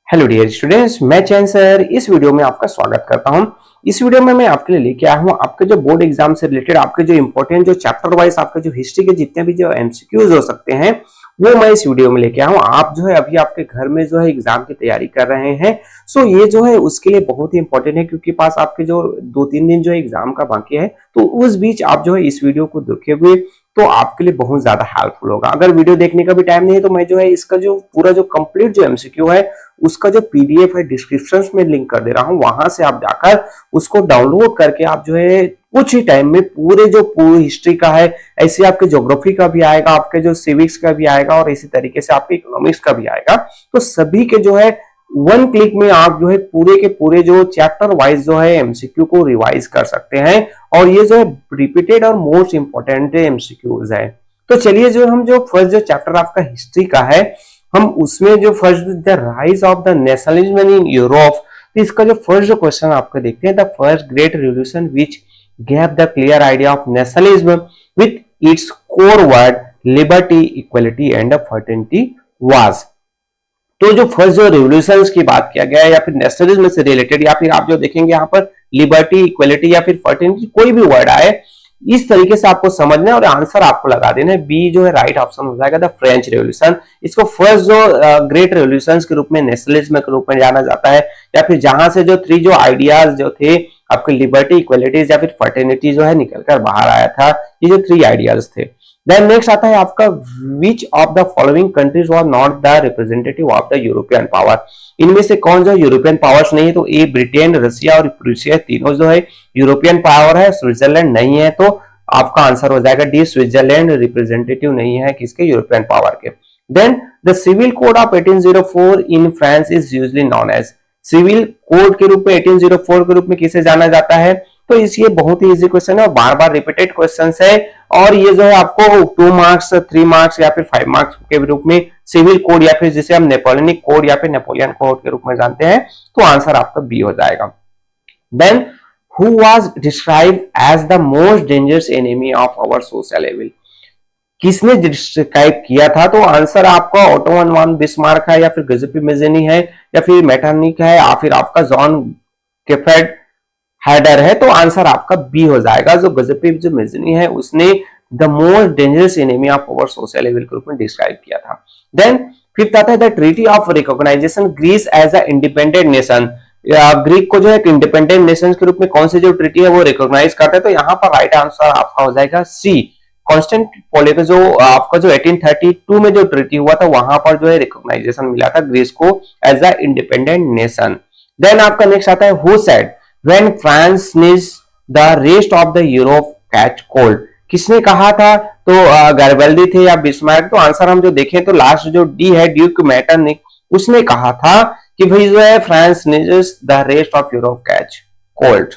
Hello dear students, मैं चैन sir इस video में आपका स्वागत करता हूं। इस वीडियो में मैं आपके लिए लेके आया हूं आपके जो बोर्ड एग्जाम से रिलेटेड आपके जो इंपॉर्टेंट जो चैप्टर वाइज आपके जो हिस्ट्री के जितने भी जो एमसीक्यूज हो सकते हैं वो मैं इस वीडियो में लेके आया हूं। आप जो है अभी आपके घर में जो है एग्जाम की तैयारी कर रहे हैं, सो ये जो है उसके लिए बहुत ही इंपॉर्टेंट है क्योंकि पास आपके जो 2-3 दिन जो एग्जाम का बाकी है, तो उस बीच आप जो है इस वीडियो को देखे हुए तो आपके लिए बहुत ज्यादा हेल्पफुल होगा। अगर वीडियो देखने का भी टाइम नहीं है तो मैं जो है इसका जो पूरा जो कंप्लीट जो एमसीक्यू है उसका जो पीडीएफ है डिस्क्रिप्शन में लिंक कर दे रहा हूं, वहां से आप जाकर उसको डाउनलोड करके आप जो है कुछ ही टाइम में पूरी हिस्ट्री का है, ऐसे आपके ज्योग्राफी का भी आएगा, आपके जो सिविक्स का भी आएगा और इसी तरीके से आपके इकोनॉमिक्स का भी आएगा। तो सभी के जो है वन क्लिक में आप जो है पूरे के पूरे जो चैप्टर वाइज जो है एमसीक्यू को रिवाइज कर सकते हैं और ये जो है रिपीटेड और मोस्ट इंपॉर्टेंट एमसीक्यूज है। तो चलिए जो हम जो फर्स्ट जो चैप्टर आपका हिस्ट्री का है, हम उसमें जो first the rise of the nationalism in Europe, तो इसका जो फर्स्ट जो क्वेश्चन आपको देखते हैं, the first great revolution which gave the clear idea of nationalism with its core word liberty, equality and fraternity was। तो जो फर्स्ट जो रिवोल्यूशंस की बात किया गया है या फिर नेशनलिज्म से रिलेटेड या फिर आप जो देखेंगे यहाँ पर लिबर्टी, इक्वलिटी या फिर फर्टिनिटी कोई भी वर्ड आए, इस तरीके से आपको समझना है और आंसर आपको लगा देना है। बी जो है राइट ऑप्शन हो जाएगा, द फ्रेंच रेवोल्यूशन। इसको फर्स्ट जो ग्रेट रेवोल्यूशन के रूप में, नेशनलिज्म के रूप में जाना जाता है, या फिर जहां से जो थ्री जो आइडियाज जो थे आपके लिबर्टी, इक्वलिटीज या फिर फर्टिनिटी जो है निकलकर बाहर आया था, ये जो थ्री आइडियाज थे। देन नेक्स्ट आता है आपका which of the following countries was not the representative of the European power. इनमें से कौन जो यूरोपियन पावर्स नहीं है, तो ए ब्रिटेन, रशिया और प्रूसिया तीनों जो है यूरोपियन पावर है, स्विट्जरलैंड नहीं है। तो आपका आंसर हो जाएगा डी, स्विट्जरलैंड रिप्रेजेंटेटिव नहीं है किसके, यूरोपियन पावर के। Then the civil code of 1804 in France is usually known as, civil code के रूप में 1804 के रूप में किसे जाना जाता है, तो ये बहुत ही इजी क्वेश्चन है और बार बार रिपीटेड क्वेश्चन है और ये जो है आपको 2 मार्क्स, 3 मार्क्स या फिर 5 मार्क्स के रूप में सिविल कोड या फिर जिसे हम नेपोलियनिक कोड या फिर नेपोलियन कोड के रूप में जानते हैं, तो आंसर आपका बी हो जाएगा। Then who was described as the most dangerous enemy of our social evil, किसने डिस्क्राइब किया था, तो आंसर आपका ओटोमन वन बिस्मार्क है या फिर गियुसेप्पे मैज़ीनी है या फिर मेटरनिक है या फिर आपका जॉन केफेड हैडर है, तो आंसर आपका बी हो जाएगा। जो गियुसेप्पे जो मैज़ीनी है उसने the most dangerous enemy of our social evil के रूप में डिस्क्राइब किया था। देन फिफ्थ आता है the treaty of recognition Greece as a independent nation, Greek को जो है इंडिपेंडेंट नेशन के रूप में कौन सी जो ट्रीटी है वो रिकॉग्नाइज करता है, तो यहाँ पर राइट आंसर आपका हो जाएगा सी, कॉन्स्टेंटिनोपल का जो आपका जो 1832 में जो ट्रीटी हुआ था वहां पर जो है रिकॉग्नाइजेशन मिला था ग्रीस को as a independent nation. Then आपका नेक्स्ट आता है who said when France needs the rest of the Europe catch cold, किसने कहा था, तो गैरिबल्डी थे या बिस्मार्क, तो आंसर हम जो देखें तो लास्ट जो डी है ड्यूक मेटरनिक, उसने कहा था कि भाई जो है France needs the rest of Europe catch cold.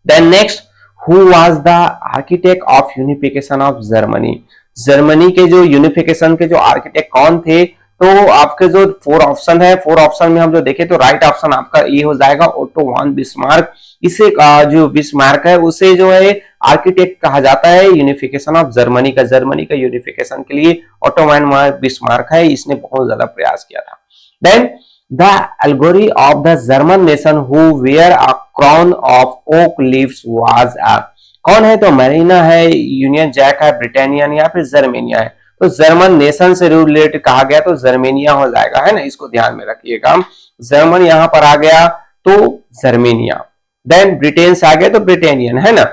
Then next Who was the architect of unification of Germany? Germany के जो यूनिफिकेशन के जो आर्किटेक्ट कौन थे, तो आपके जो 4 ऑप्शन है, 4 ऑप्शन में हम जो देखें तो राइट ऑप्शन आपका ये हो जाएगा ओटो वन बिस्मार्क। इसे जो बिस्मार्क है उसे जो है आर्किटेक्ट कहा जाता है यूनिफिकेशन ऑफ जर्मनी का यूनिफिकेशन के लिए ओटो वन बिस्मार्क है, इसने बहुत ज्यादा प्रयास किया था। Then The allegory of the German nation who wear a crown of oak leaves was a, कौन है, तो मरीना है, यूनियन जैक है, ब्रिटानियन या फिर जर्मेनिया है, तो जर्मन नेशन से रिलेटेड कहा गया तो जर्मेनिया हो जाएगा, है ना, इसको ध्यान में रखिएगा। जर्मन यहां पर आ गया तो जर्मेनिया, देन ब्रिटेन से आ गया तो ब्रिटानियन, है ना।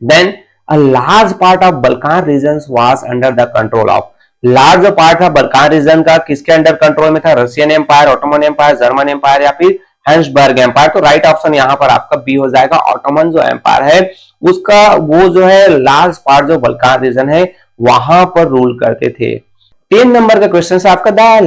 Then a large part of Balkan regions was under the control of, large part था बल्कान रीजन का किसके अंडर कंट्रोल में था, Russian empire, Ottoman empire, German empire या फिर हैंसबर्ग एम्पायर, तो राइट ऑप्शन यहाँ पर आपका बी हो जाएगा। ऑटोमन जो एम्पायर है उसका वो जो है लार्ज पार्ट जो बल्कान रीजन है वहां पर रूल करते थे। 10 नंबर का क्वेश्चन है आपका, the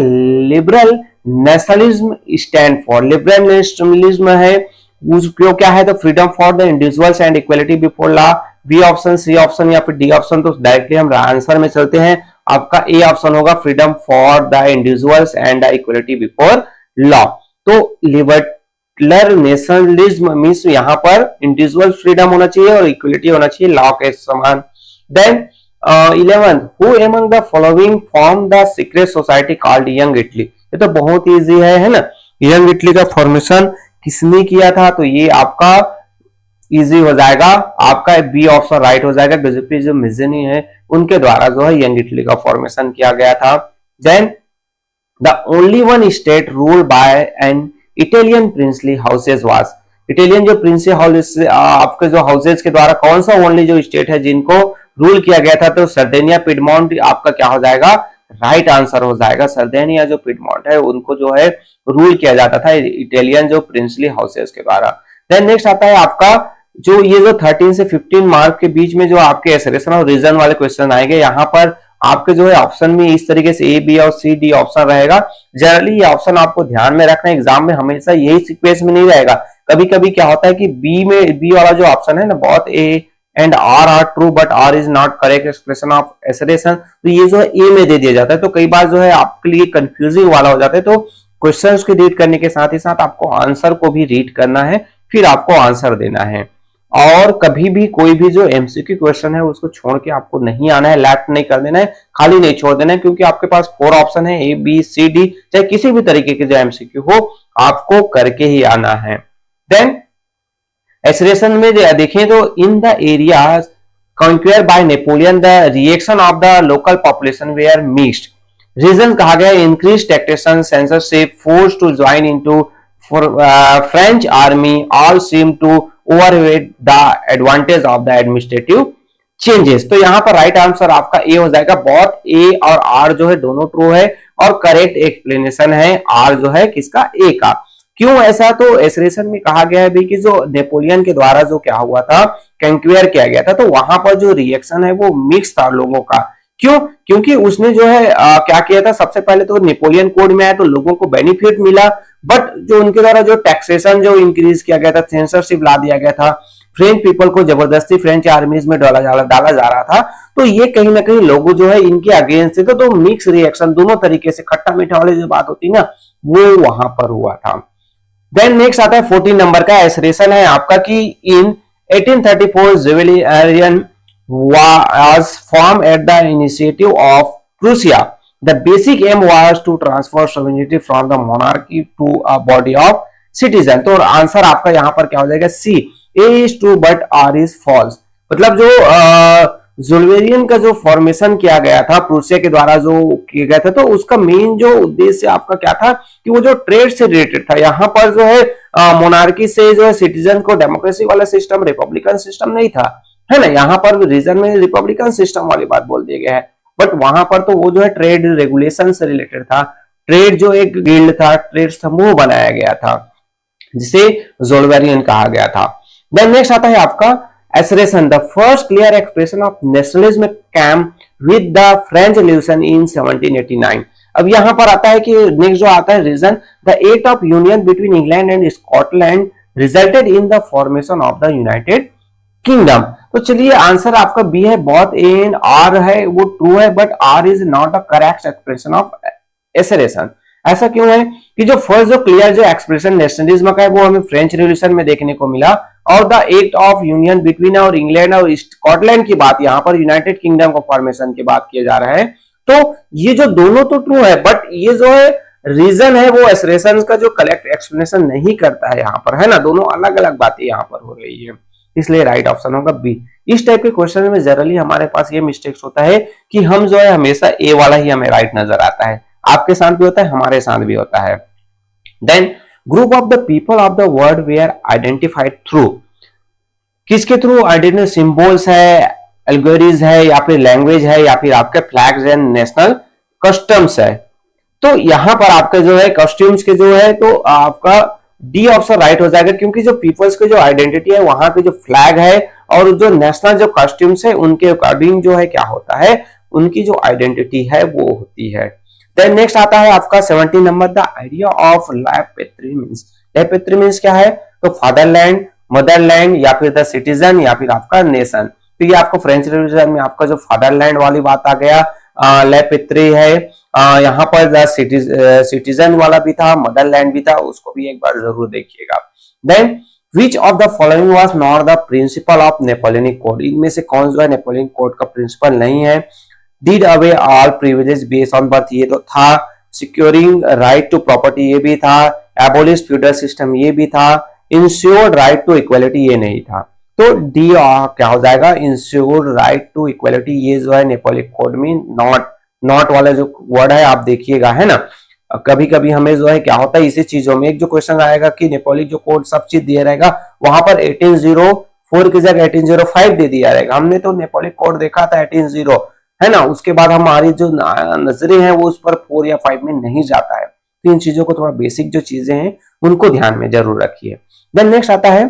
liberal nationalism stand for, liberal nationalism है उसको क्या है, तो freedom for the individuals and equality before law, B option, C option या फिर डी ऑप्शन, तो डायरेक्टली हम आंसर में चलते हैं। आपका ए ऑप्शन होगा freedom for the individuals and the equality before law. तो लिबरल नेशनलिज्म मींस यहां पर इंडिविजुअल फ्रीडम होना चाहिए और इक्वलिटी होना चाहिए लॉ के समान। Then 11th, who among the following form the secret society called Young Italy, ये तो बहुत इजी है ना। यंग इटली का फॉर्मेशन किसने किया था, तो ये आपका इजी हो जाएगा, आपका बी ऑप्शन राइट हो जाएगा। गिउसेप्पे जो मिज़नी है उनके द्वारा जो है यंग इटली का फॉर्मेशन किया गया था। Then the only one state rule by an Italian princely houses was, Italian जो प्रिंसली हाउस आपके जो हाउसेस के द्वारा कौन सा ओनली जो स्टेट है जिनको रूल किया गया था, तो सर्देनिया पिडमोंट आपका क्या हो जाएगा, राइट आंसर हो जाएगा। सर्देनिया जो पिडमोंट है उनको जो है रूल किया जाता था इटालियन जो प्रिंसली हाउसेस के द्वारा। देन नेक्स्ट आता है आपका जो ये जो 13 से 15 मार्क के बीच में जो आपके एसेरेशन और रीजन वाले क्वेश्चन आएंगे, यहाँ पर आपके जो है ऑप्शन में इस तरीके से ए बी और सी डी ऑप्शन रहेगा। जनरली ये ऑप्शन आपको ध्यान में रखना, एग्जाम में हमेशा यही सीक्वेंस में नहीं रहेगा। कभी कभी क्या होता है कि बी वाला जो ऑप्शन है ना, बहुत A and R true but R is not correct expression of assertion, तो ये जो है ए में दे दिया जाता है, तो कई बार जो है आपके लिए कंफ्यूजिंग वाला हो जाता है। तो क्वेश्चंस को रीड करने के साथ ही साथ आपको आंसर को भी रीड करना है, फिर आपको आंसर देना है। और कभी भी कोई भी जो एमसीक्यू क्वेश्चन है उसको छोड़ के आपको नहीं आना है, लेफ्ट नहीं कर देना है, खाली नहीं छोड़ देना है, क्योंकि आपके पास 4 ऑप्शन है, ए बी सी डी, चाहे किसी भी तरीके के जो एमसीक्यू हो आपको करके ही आना है। देन एसरेशन में देखें तो in the area conquered by Napoleon the reaction of the local population were mixed. Reason कहा गया increase taxation, censorship, force to join into French army, all seem to overweight the advantage of the administrative changes. तो यहां पर right answer आपका ए हो जाएगा। बहुत ए और आर जो है दोनों ट्रू है और करेक्ट एक्सप्लेनेशन है आर जो है किसका, ए का। क्यों ऐसा, तो एसरेशन में कहा गया है भी कि जो नेपोलियन के द्वारा जो क्या हुआ था, कंक्वेयर किया गया था, तो वहां पर जो रिएक्शन है वो मिक्स था लोगों का। क्यों, क्योंकि उसने जो है क्या किया था, सबसे पहले तो नेपोलियन कोड में आया तो लोगों को बेनिफिट मिला, बट जो उनके द्वारा जो टैक्सेशन जो इंक्रीज किया गया था, सेंसरशिप ला दिया गया था, फ्रेंच पीपल को जबरदस्ती फ्रेंच आर्मीज में डाला जा रहा था, तो ये कहीं ना कहीं लोगों जो है इनके अगेंस्ट थे। तो मिक्स रिएक्शन दोनों तरीके से, खट्टा मीठा वाली जो बात होती ना, वो वहां पर हुआ था। देन नेक्स्ट आता है 14 नंबर का एसरेशन है आपका कि इन 1834 जुवेलियन was formed at the initiative of Prussia. The basic aim was to transfer sovereignty from the monarchy to a body of citizen. तो आंसर आपका यहाँ पर क्या हो जाएगा, सी, A is true but R is false। मतलब जो जुल्वेरियन का जो फॉर्मेशन किया गया था प्रूसिया के द्वारा जो किया गया था, तो उसका मेन जो उद्देश्य आपका क्या था कि वो जो ट्रेड से रिलेटेड था। यहाँ पर जो है मोनार्की से जो है सिटीजन को डेमोक्रेसी वाला सिस्टम, रिपब्लिकन सिस्टम नहीं था, है ना। यहाँ पर रीजन में रिपब्लिकन सिस्टम वाली बात बोल दिया गया है, बट वहां पर तो वो जो है ट्रेड रेगुलेशन से रिलेटेड था। ट्रेड जो एक गिल्ड था, ट्रेड समूह बनाया गया था, जिसे जोल्वेरियन कहा गया था। देन नेक्स्ट आता है आपका assertion, the first clear expression of nationalism came with the French revolution in 1789। अब यहां पर आता है कि नेक्स्ट जो आता है reason, the act of union between England and Scotland resulted in the formation of the United Kingdom. तो चलिए आंसर आपका बी है, बहुत ए एंड आर है वो ट्रू है, but R is not a correct expression of assertion. ऐसा क्यों है कि जो फर्स्ट जो क्लियर जो एक्सप्रेशन नेशनलिज्म का है वो हमें फ्रेंच रिवॉल्यूशन में देखने को मिला, और the act of union between और इंग्लैंड और स्कॉटलैंड की बात, यहाँ पर यूनाइटेड किंगडम का फॉर्मेशन की बात किया जा रहा है। तो ये जो दोनों तो ट्रू है, बट ये जो है रीजन है वो एसरेशन का जो करेक्ट एक्सप्लेनेशन नहीं करता है यहाँ पर, है ना। दोनों अलग अलग बातें यहाँ पर हो रही है, इसलिए राइट ऑप्शन होगा बी। इस टाइप के क्वेश्चन में जनरली हमारे पास ये मिस्टेक्स होता है कि हम जो है हमेशा ए वाला ही हमें राइट नजर आता है। आपके साथ भी होता है, हमारे साथ भी होता है। Then group of the people of the world were identified through, किसके थ्रू आइडेंटिटी, सिंबल्स है, एल्गोरिज है, या फिर लैंग्वेज है, या फिर आपके फ्लैग्स एंड नेशनल कस्टम्स है। तो यहां पर आपके जो है कस्टम्स के जो है, तो आपका डी ऑप्शन राइट हो जाएगा, क्योंकि जो पीपल्स की जो आइडेंटिटी है, वहां पे जो फ्लैग है और जो नेशनल जो कस्टम्स है, उनके अकॉर्डिंग जो है क्या होता है, उनकी जो आइडेंटिटी है वो होती है। देन नेक्स्ट आता है आपका 17 number, the idea of life petri means. Life petri means क्या है, तो फादरलैंड, मदरलैंड, या फिर द सिटीजन, या फिर आपका नेशन। तो ये आपको फ्रेंच रिवॉल्यूशन में आपका जो फादरलैंड वाली बात आ गया, लाइफ पेट्री है, यहाँ पर द सिटीजन वाला भी था, मदरलैंड भी था, उसको भी एक बार जरूर देखिएगा। Then which of the following was not the principle of Napoleonic code, इनमें से कौन जो है नेपोलियन कोड का प्रिंसिपल नहीं है। Did away all privilege based on birth, ये तो था। सिक्योरिंग राइट टू प्रॉपर्टी ये भी था, एबोलिश फ्यूडल सिस्टम ये भी था, इंश्योर्ड राइट टू इक्वलिटी ये नहीं था। तो डी क्या हो जाएगा, इंश्योर्ड राइट टू इक्वलिटी, ये जो है नेपोलियन कोड में नॉट वाला जो वर्ड है आप देखिएगा, है ना। कभी कभी हमें जो है क्या होता है इसी चीजों में एक जो क्वेश्चन आएगा कि नेपोलियन जो कोड सब चीज दिया रहेगा, वहां पर 1804 की जगह 1805 दे दिया रहेगा। हमने तो नेपोलियन कोड देखा था 18 है ना, उसके बाद हमारी जो नजरें हैं वो उस पर 4 या 5 में नहीं जाता है। तो इन चीजों को थोड़ा बेसिक जो चीजें हैं उनको ध्यान में जरूर रखिए। देन नेक्स्ट आता है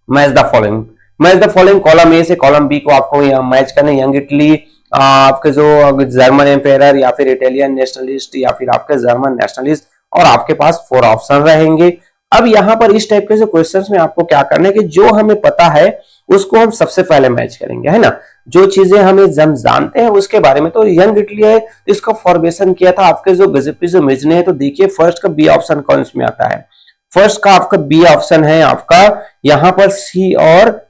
match the following. Match the following, column A से कॉलम बी को आपको मैच करना। यंग इटली, आपके जो जर्मन एम्पायर या फिर इटालियन नेशनलिस्ट या फिर आपके जर्मन नेशनलिस्ट, और आपके पास 4 ऑप्शन रहेंगे। अब यहाँ पर इस टाइप के जो क्वेश्चंस में आपको क्या करना है कि जो हमें पता है उसको हम सबसे पहले मैच करेंगे, है ना। जो चीजें हमें जानते हैं उसके बारे में, तो यंग इटली है इसका फॉर्मेशन किया था आपके जो गजपी जो मिजने है। तो देखिए फर्स्ट का बी ऑप्शन कौन इसमें आता है, फर्स्ट का आपका बी ऑप्शन है आपका यहाँ पर सी और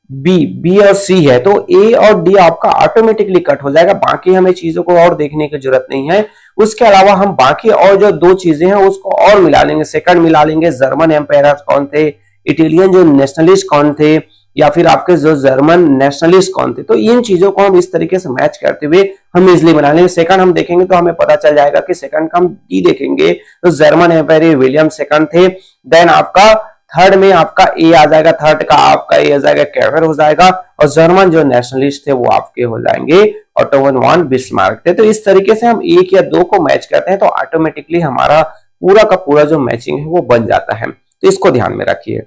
बी और सी है, तो ए और डी आपका ऑटोमेटिकली कट हो जाएगा। बाकी हमें चीजों को और देखने की जरूरत नहीं है। उसके अलावा हम बाकी और जो 2 चीजें हैं उसको और मिला लेंगे, सेकंड मिला लेंगे, जर्मन एम्पायर कौन थे, इटालियन जो नेशनलिस्ट कौन थे, या फिर आपके जो जर्मन नेशनलिस्ट कौन थे। तो इन चीजों को हम इस तरीके से मैच करते हुए हम इजिली बना लेंगे। सेकंड हम देखेंगे तो हमें पता चल जाएगा कि सेकंड का हम डी देखेंगे तो जर्मन एम्पायर विलियम सेकंड थे। देन आपका थर्ड में आपका ए आ जाएगा, थर्ड का आपका ए आ जाएगा, कैफर हो जाएगा, और जर्मन जो नेशनलिस्ट थे वो आपके हो जाएंगे ओटो वन बिस्मार्क थे। तो इस तरीके से हम 1 या 2 को मैच करते हैं तो ऑटोमेटिकली हमारा पूरा का पूरा जो मैचिंग है वो बन जाता है। तो इसको ध्यान में रखिए।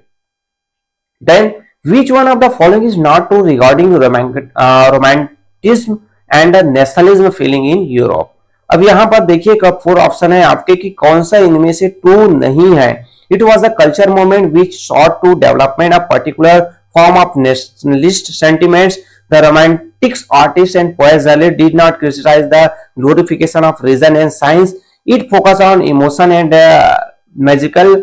Then which one of the following is not true regarding romanticism and nationalism feeling in Europe? अब यहां पर देखिए कब 4 ऑप्शन है आपके कि कौन सा इनमें से ट्रू नहीं है। It was a culture movement which sought to development a particular form of nationalist sentiments. The romantics artists and poets did not criticize the glorification of reason and science. It focused on emotion and magical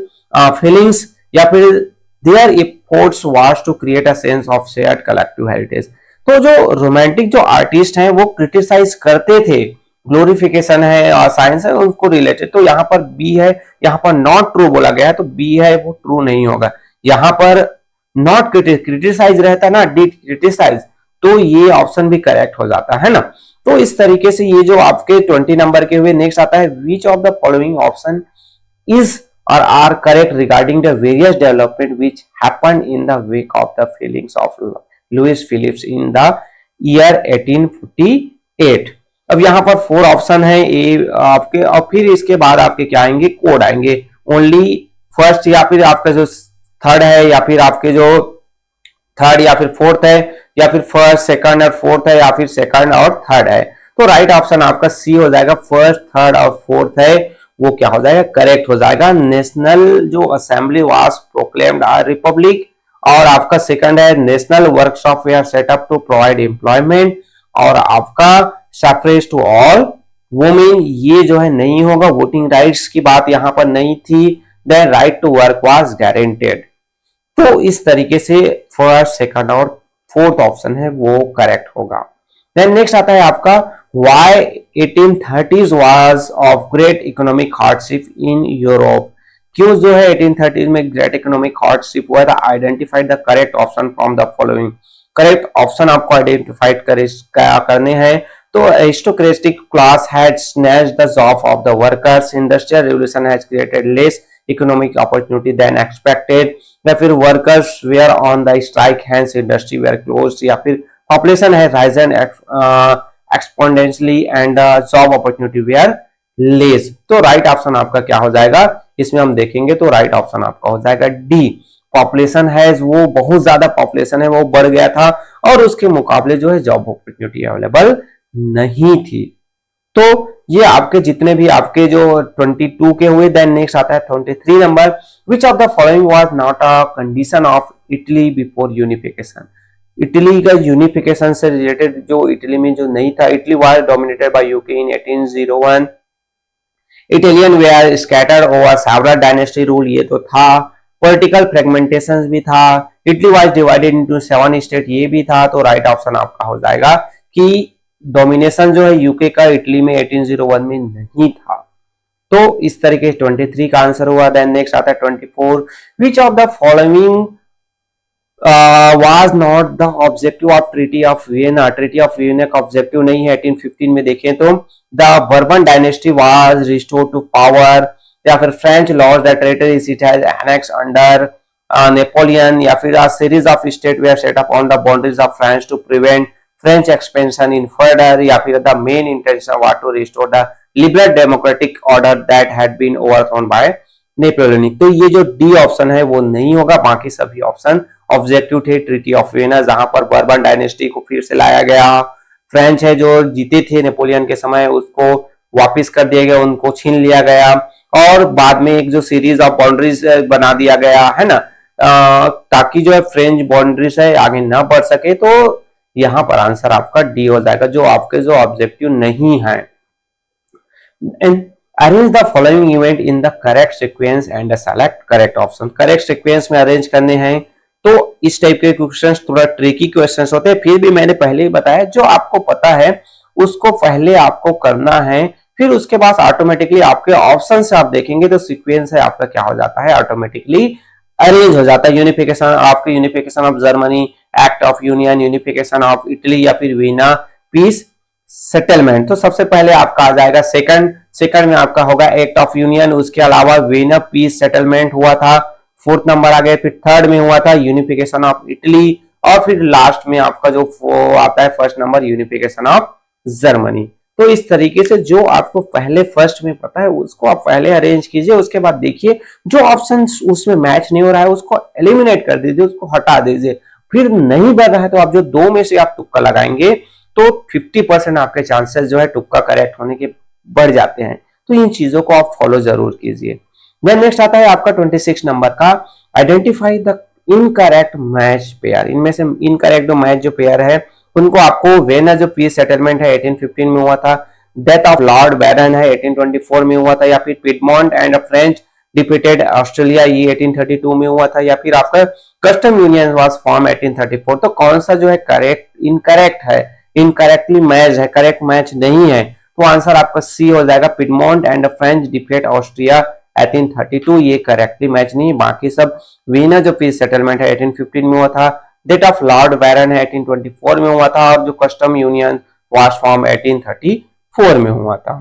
feelings, या फिर their efforts was to create a sense of shared collective heritage. तो जो romantic जो artist हैं वो criticise करते थे, glorification है और साइंस है उनको रिलेटेड। तो यहाँ पर बी है, यहाँ पर नॉट ट्रू बोला गया है तो बी है वो ट्रू नहीं होगा। यहाँ पर नॉट क्रिटिसाइज रहता ना, डिड क्रिटिसाइज, तो ये ऑप्शन भी करेक्ट हो जाता है ना। तो इस तरीके से ये जो आपके 20 नंबर के हुए। नेक्स्ट आता है विच of the following option is or are correct regarding the various development which happened in the wake of the failings of Louis Phillips in the year 1848। अब यहाँ पर 4 ऑप्शन है ए आपके, और फिर इसके बाद आपके क्या आएंगे, कोड आएंगे। ओनली फर्स्ट या फिर आपका जो थर्ड है, या फिर आपके जो थर्ड या फिर फोर्थ है, या फिर फर्स्ट सेकंड और फोर्थ है, या फिर सेकंड और थर्ड है। तो राइट ऑप्शन आपका सी हो जाएगा, फर्स्ट थर्ड और फोर्थ है वो क्या हो जाएगा, करेक्ट हो जाएगा। नेशनल जो assembly was proclaimed a republic, और आपका सेकंड है national workshop were set up to provide employment, और आपका सफरेज टू ऑल वुमेन ये जो है नहीं होगा, वोटिंग राइट्स की बात यहां पर नहीं थी। Then right to work was guaranteed. तो इस तरीके से फर्स्ट सेकंड और फोर्थ ऑप्शन है वो करेक्ट होगा। देन नेक्स्ट आता है आपका why 1830s was of great economic hardship in Europe। क्यों जो है 1830s में ग्रेट इकोनॉमिक हार्डशिप हुआ था। Identify the correct option from the following. Correct option आपको आइडेंटिफाइड करने हैं। तो aristocratic class had snatched the job of the workers, industrial revolution has created less economic opportunity than expected, या फिर workers were on the strike hence industry were closed, या फिर population has risen exponentially and job opportunity were less। तो right option आपका क्या हो जाएगा, इसमें हम देखेंगे तो राइट ऑप्शन आपका हो जाएगा डी। पॉपुलेशन है वो बहुत ज्यादा पॉपुलेशन है वो बढ़ गया था, और उसके मुकाबले जो है जॉब अपॉर्चुनिटी अवेलेबल नहीं थी। तो ये आपके जितने भी आपके जो 22 के हुए। देन नेक्स्ट आता है 23 number, which of the following was not a condition of Italy before unification. Italy का यूनिफिकेशन से रिलेटेड जो इटली में जो नहीं था, Italy was dominated by UK in 1801, Italian were scattered over several dynasty rule ये तो था, पॉलिटिकल फ्रेगमेंटेशन भी था, Italy was divided into 7 state ये भी था। तो राइट ऑप्शन आपका हो जाएगा कि डोमिनेशन जो है यूके का इटली में 1801 में नहीं था। तो इस तरीके 23 का आंसर हुआ। देन नेक्स्ट आता है 24, which of the following was not the objective of treaty of Vienna. Treaty of Vienna का ऑब्जेक्टिव नहीं है। 1815 में देखें तो the Bourbon dynasty was restored to power, या फिर French lose the territories it has annex under Napoleon, या फिर a series of states were set up on the boundaries of France to prevent French expansion in further, या फिर the main intention was to restore the liberal democratic order that had been overthrown by Napoleonic. तो ये जो D option है वो नहीं होगा, बाकी सभी ऑप्शन ऑब्जेक्टिव थे। ट्रीटी ऑफ वियना जहां पर बर्बन डायनेस्टी को फिर से लाया गया, फ्रेंच है जो जीते थे नेपोलियन के समय उसको वापिस कर दिया गया, उनको छीन लिया गया, और बाद में एक जो सीरीज ऑफ बाउंड्रीज बना दिया गया है ना, ताकि जो है फ्रेंच बाउंड्रीज है आगे ना बढ़ सके। तो यहां पर आंसर आपका डी हो जाएगा, जो आपके जो ऑब्जेक्टिव नहीं है। And arrange the following event in the correct sequence and select correct option. Correct sequence में अरेंज करने हैं, तो इस टाइप के क्वेश्चंस थोड़ा ट्रिकी क्वेश्चंस होते हैं, फिर भी मैंने पहले ही बताया जो आपको पता है उसको पहले आपको करना है, फिर उसके बाद ऑटोमेटिकली आपके ऑप्शन से आप देखेंगे तो सीक्वेंस है आपका क्या हो जाता है, ऑटोमेटिकली अरेंज हो जाता है। यूनिफिकेशन, आपके unification of Germany, act of union, unification of Italy, या फिर वीना पीस सेटलमेंट। तो सबसे पहले आपका आ जाएगा सेकंड में आपका होगा एक्ट ऑफ यूनियन, उसके अलावा वीना पीस सेटलमेंट हुआ था, फोर्थ नंबर आ गया, फिर थर्ड में हुआ था यूनिफिकेशन ऑफ इटली, और फिर लास्ट में आपका जो आता है first number unification of Germany. तो इस तरीके से जो आपको पहले फर्स्ट में पता है उसको आप पहले अरेंज कीजिए, उसके बाद देखिए जो ऑप्शन उसमें मैच नहीं हो रहा है उसको एलिमिनेट कर दीजिए, उसको हटा दीजिए। फिर नहीं बढ़ रहा है तो आप जो दो में से आप तुक्का लगाएंगे तो 50% आपके चांसेस जो है तुक्का करेक्ट होने के बढ़ जाते हैं। तो इन चीजों को आप फॉलो जरूर कीजिए। देन नेक्स्ट आता है आपका 26 नंबर का, identify the incorrect match pair. इनमें से इनकरेक्ट जो मैच जो पेयर है उनको आपको, वेना जो पीस सेटलमेंट है 1815 में हुआ था, डेथ ऑफ लॉर्ड बैरन है 1824 में हुआ था, या फिर Piedmont and French defeated Australia ये 1832 में हुआ था, या फिर आपका कस्टम यूनियन वाज फॉर्म 1834। तो कौन सा जो है करेक्ट इनकरेक्ट है, इनकरेक्टली मैच है, करेक्ट मैच नहीं है, तो आंसर आपका सी हो जाएगा, Piedmont and French defeat Austria 1832। ये करेक्टली मैच नहीं, बाकी सब वीना जो पीस सेटलमेंट है 1815 में हुआ था, डेट ऑफ लॉर्ड बैरन है 1824 में हुआ था, और जो कस्टम यूनियन वाज फॉर्म 1834 में हुआ था।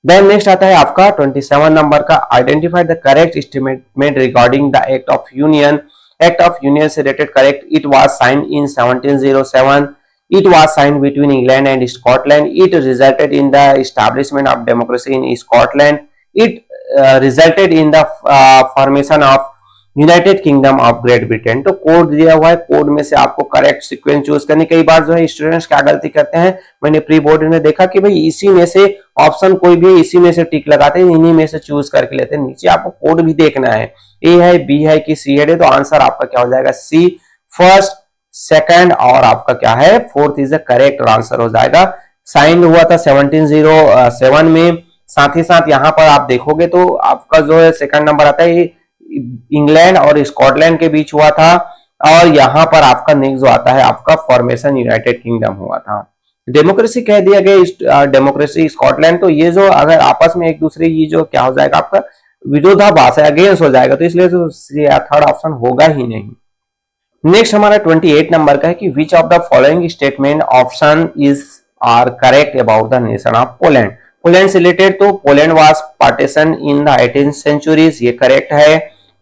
देन नेक्स्ट आता है आपका 27 नंबर का, identify the correct statement regarding the act of union. Act of union से related correct, it was signed in 1707, it was signed between England and Scotland, it resulted in the establishment of democracy in Scotland, it resulted in the formation of United kingdom of great Britain. तो code दिया हुआ है, code में से आपको correct sequence choose करनी। कई बार जो है स्टूडेंट्स क्या गलती करते हैं, मैंने प्री बोर्ड में देखा कि भाई इसी में से ऑप्शन कोई भी इसी में से टिक लगाते हैं, इन्हीं में से चूज करके लेते हैं। नीचे आपको कोड भी देखना है, ए है, बी है कि सी है। तो आंसर आपका क्या हो जाएगा, सी फर्स्ट, सेकंड और आपका क्या है fourth is the correct answer हो जाएगा। साइन हुआ था 1707 में। साथ ही साथ यहाँ पर आप देखोगे तो आपका जो है सेकंड नंबर आता है इंग्लैंड और स्कॉटलैंड के बीच हुआ था, और यहाँ पर आपका नेक्स्ट जो आता है आपका फॉर्मेशन यूनाइटेड किंगडम हुआ था। डेमोक्रेसी कह दिया गया, डेमोक्रेसी स्कॉटलैंड। तो ये जो अगर आपस में एक दूसरे ये जो क्या हो जाएगा आपका विरोधाभास है, अगेंस्ट हो जाएगा, तो इसलिए तो थर्ड ऑप्शन होगा ही नहीं। नेक्स्ट हमारा 28 नंबर का है कि which of the following statement option is are correct about the nation of Poland. Poland से रिलेटेड, तो Poland was partition in the 18th centuries, ये करेक्ट है।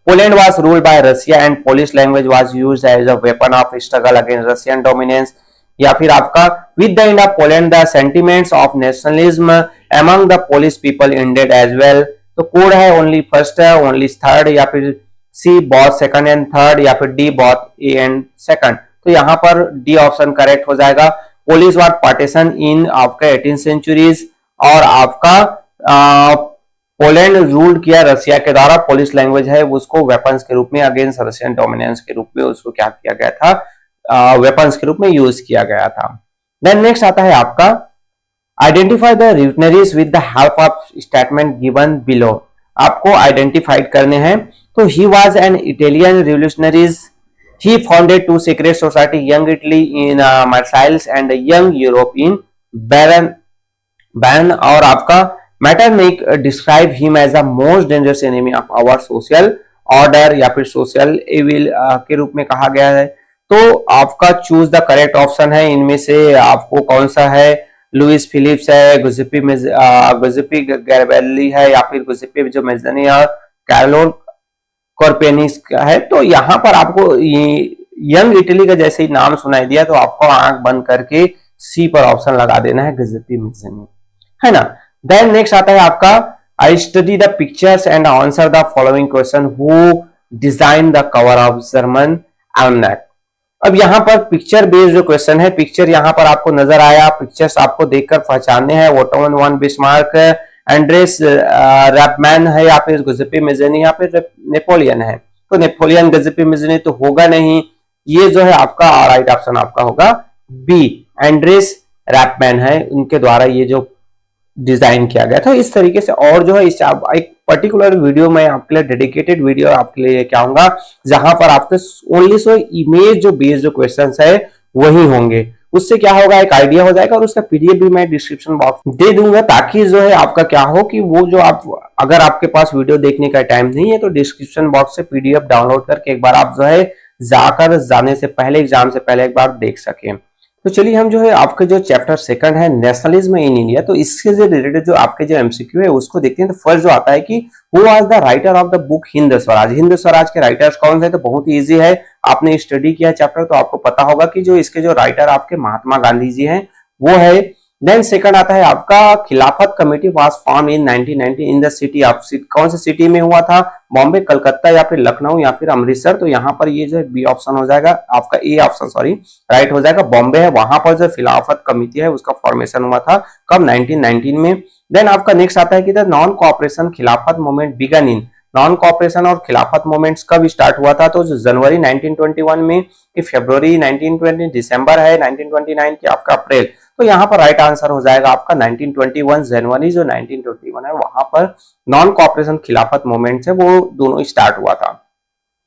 Poland was ruled by Russia and Polish language was used as a weapon of struggle against Russian dominance, या फिर आपका with the end of Poland the sentiments of nationalism among the Polish people ended as well. तो code है only first है, only third, या फिर सी both second and third, या फिर D both A and second. तो यहाँ पर डी ऑप्शन करेक्ट हो जाएगा। पोलिश वाज पार्टीशन इन आपका 18th सेंचुरीज, और आपका पोलैंड रूल किया रशिया के द्वारा। पोलिश लैंग्वेज है उसको वेपन्स के रूप में अगेंस्ट रशियन डोमिनेंस के रूप में उसको क्या किया गया था, वेपन्स के रूप में यूज किया गया था। देन नेक्स्ट आता है आपका identify the revolutionaries with the help of statement given below. आपको आइडेंटिफाइड करने हैं। तो he was an Italian revolutionaries, he founded two secret society, young Italy in Marseilles and young Europe in Berne, और आपका Metternich describe him as the most dangerous enemy of our social order या फिर social evil के रूप में कहा गया है। तो आपका चूज द करेक्ट ऑप्शन है, इनमें से आपको कौन सा है? लुइस फिलिप्स है, गुजिपी गैरबेली है, या फिर गुजिपी जो मेजनी है, कैरोल कॉर्पेनिस का है। तो यहाँ पर आपको यंग इटली का जैसे ही नाम सुनाई दिया तो आपको आंख बंद करके सी पर ऑप्शन लगा देना है, गुजिपी मेजनी, है ना। देन नेक्स्ट आता है आपका I study the pictures and answer the following question, who design the cover of German almanac. अब यहाँ पर पिक्चर बेस्ड जो क्वेश्चन है, पिक्चर यहाँ पर आपको नजर आया, पिक्चर्स आपको देखकर पहचानने हैं, ओटोमन वन बिस्मार्क, एंड्रेस रैपमैन है, या फिर गुजिपी मेजनी, या फिर नेपोलियन है। तो नेपोलियन गुजिपी मेजनी तो होगा नहीं, ये जो है आपका राइट ऑप्शन आपका होगा बी, एंड्रेस रैपमैन है, उनके द्वारा ये जो डिजाइन किया गया था। इस तरीके से और जो है इस एक पर्टिकुलर वीडियो में आपके लिए डेडिकेटेड वीडियो आपके लिए क्या होगा, जहां पर आपके ओनली सो इमेज जो बेस्ड जो क्वेश्चंस है वही होंगे। उससे क्या होगा, एक आइडिया हो जाएगा, और उसका पीडीएफ भी मैं डिस्क्रिप्शन बॉक्स में दे दूंगा, ताकि जो है आपका क्या हो कि वो जो आप अगर आपके पास वीडियो देखने का टाइम नहीं है तो डिस्क्रिप्शन बॉक्स से पीडीएफ डाउनलोड करके एक बार आप जो है जाकर जाने से पहले, एग्जाम से पहले एक बार देख सकें। तो चलिए हम जो है आपके जो चैप्टर सेकंड है नेशनलिज्म इन इंडिया, तो इसके जो रिलेटेड जो आपके जो एमसीक्यू है उसको देखते हैं। तो फर्स्ट जो आता है कि who was the writer of the book Hind Swaraj. Hind Swaraj के राइटर्स कौन थे? तो बहुत ही इजी है, आपने स्टडी किया चैप्टर तो आपको पता होगा कि जो इसके जो राइटर आपके महात्मा गांधी जी हैं वो है। देन सेकंड आता है आपका खिलाफत committee was form in 1990 in the city of, कौन सी सिटी में हुआ था? बॉम्बे, कलकत्ता, या फिर लखनऊ, या फिर अमृतसर। तो यहाँ पर ये जो है बी ऑप्शन हो जाएगा आपका, ए ऑप्शन सॉरी राइट हो जाएगा, बॉम्बे है। वहां पर जो खिलाफत कमेटी है उसका फॉर्मेशन हुआ था कब? 1919 में। देन आपका नेक्स्ट आता है कि द नॉन कोऑपरेशन खिलाफत मूवमेंट बिगन इन, नॉन कोऑपरेशन और खिलाफत मूवमेंट्स कब स्टार्ट हुआ था? तो जनवरी 1921 में, कि फरवरी 1920, दिसंबर है 1929 की आपका अप्रैल। तो यहाँ पर राइट आंसर हो जाएगा आपका 1921, जनवरी जो 1921 है वहां पर नॉन कोऑपरेशन खिलाफत मूवमेंट्स है वो दोनों स्टार्ट हुआ था।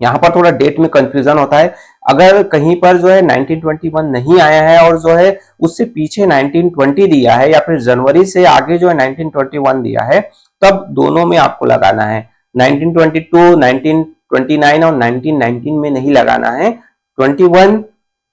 यहाँ पर थोड़ा डेट में कंफ्यूजन होता है, अगर कहीं पर जो है 1921 नहीं आया है और जो है उससे पीछे 1920 दिया है, या फिर जनवरी से आगे जो है 1921 दिया है, तब दोनों में आपको लगाना है। 1922, 1929 और 1919 में नहीं लगाना है। 21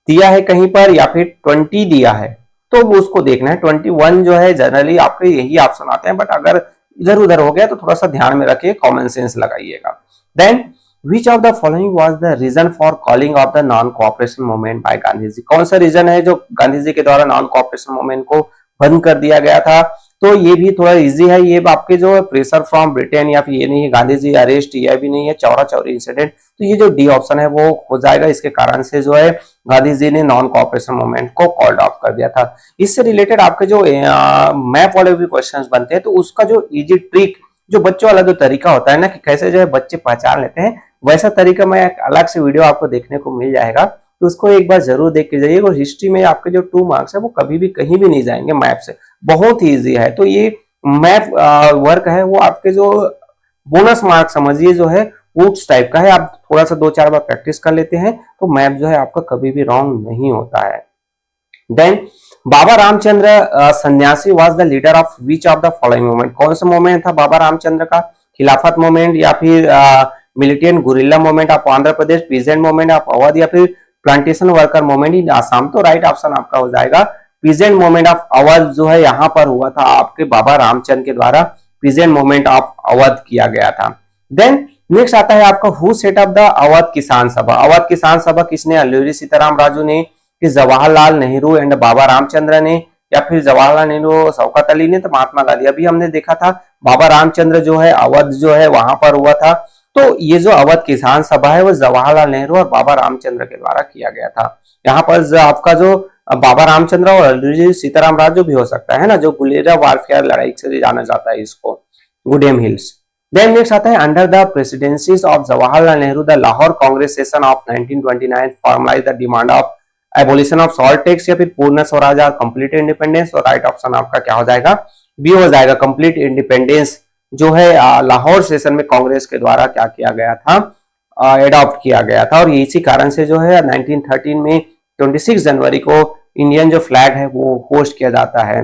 दिया है कहीं पर या फिर 20 दिया है तो वो उसको देखना है। 21 जो है जनरली आपके यही ऑप्शन आते हैं, बट अगर इधर उधर हो गया तो थोड़ा सा ध्यान में रखिए, कॉमन सेंस लगाइएगा। Then which of the following was the reason for calling off the non cooperation movement by Gandhi ji. कौन सा रीजन है जो गांधी जी के द्वारा नॉन कोऑपरेशन मूवमेंट को बंद कर दिया गया था? तो ये भी थोड़ा इजी है, ये आपके जो प्रेशर फ्रॉम ब्रिटेन, या फिर ये नहीं है गांधी जी अरेस्ट, यह भी नहीं है चौरा चौरी इंसिडेंट। तो ये जो डी ऑप्शन है वो हो जाएगा, इसके कारण से जो है गांधी जी ने नॉन कोऑपरेशन मूवमेंट को कॉल्ड ऑफ कर दिया था। इससे रिलेटेड आपके जो मैप वाले भी क्वेश्चंस बनते हैं तो उसका जो इजी ट्रिक, जो बच्चों वाला जो तरीका होता है ना कि कैसे जो है बच्चे पहचान लेते हैं, वैसा तरीका मैं एक अलग से वीडियो आपको देखने को मिल जाएगा, तो उसको एक बार जरूर देख के जाइए। और हिस्ट्री में आपके जो 2 मार्क्स है वो कभी भी कहीं भी नहीं जाएंगे मैप से, बहुत ही इजी है। तो ये मैप वर्क है वो आपके जो बोनस मार्क समझिए जो है उस टाइप का है, आप थोड़ा सा 2-4 बार प्रैक्टिस कर लेते हैं तो मैप जो है आपका कभी भी रॉन्ग नहीं होता है। देन बाबा रामचंद्र सन्यासी was the leader of which of the following movement. कौन सा मूवमेंट था बाबा रामचंद्र का? खिलाफत मूवमेंट, या फिर militant guerrilla movement of Andhra Pradesh, peasant movement of Awadh, या फिर plantation worker movement in Assam. तो राइट ऑप्शन आपका हो जाएगा पीजेंट मूवमेंट ऑफ अवध, जो है यहाँ पर हुआ था आपके बाबा रामचंद्र के द्वारा पीजेंट मूवमेंट ऑफ अवध किया गया था। देन नेक्स्ट आता है आपका who set up the Awadh किसान सभा। अवध किसान सभा किसने? अल्लूरी सीताराम राजू ने, कि जवाहरलाल नेहरू एंड बाबा रामचंद्र ने, या फिर जवाहरलाल नेहरू शौकत अली ने, तो महात्मा गांधी। अभी हमने देखा था बाबा रामचंद्र जो है अवध जो है वहां पर हुआ था। तो ये जो अवध किसान सभा है वो जवाहरलाल नेहरू और बाबा रामचंद्र के द्वारा किया गया था। यहाँ पर आपका जो बाबा रामचंद्र और अल्लूरी सीताराम राजू भी हो सकता है ना, जो गुलेरिया वारफेयर लड़ाई से जाना जाता है इसको, गुडेम हिल्स। देन नेक्स्ट आता है under the presidencies of Jawaharlal Nehru the Lahore Congress session of 1929 formalize the demand of abolition of salt tax, या फिर पूर्ण स्वराज और कंप्लीट इंडिपेंडेंस। और राइट ऑप्शन आपका क्या हो जाएगा? बी हो जाएगा, कंप्लीट इंडिपेंडेंस जो है लाहौर सेशन में कांग्रेस के द्वारा क्या किया गया था, एडॉप्ट किया गया था। और इसी कारण से जो है 1913 में 26 जनवरी को इंडियन जो फ्लैग है वो होस्ट किया जाता है।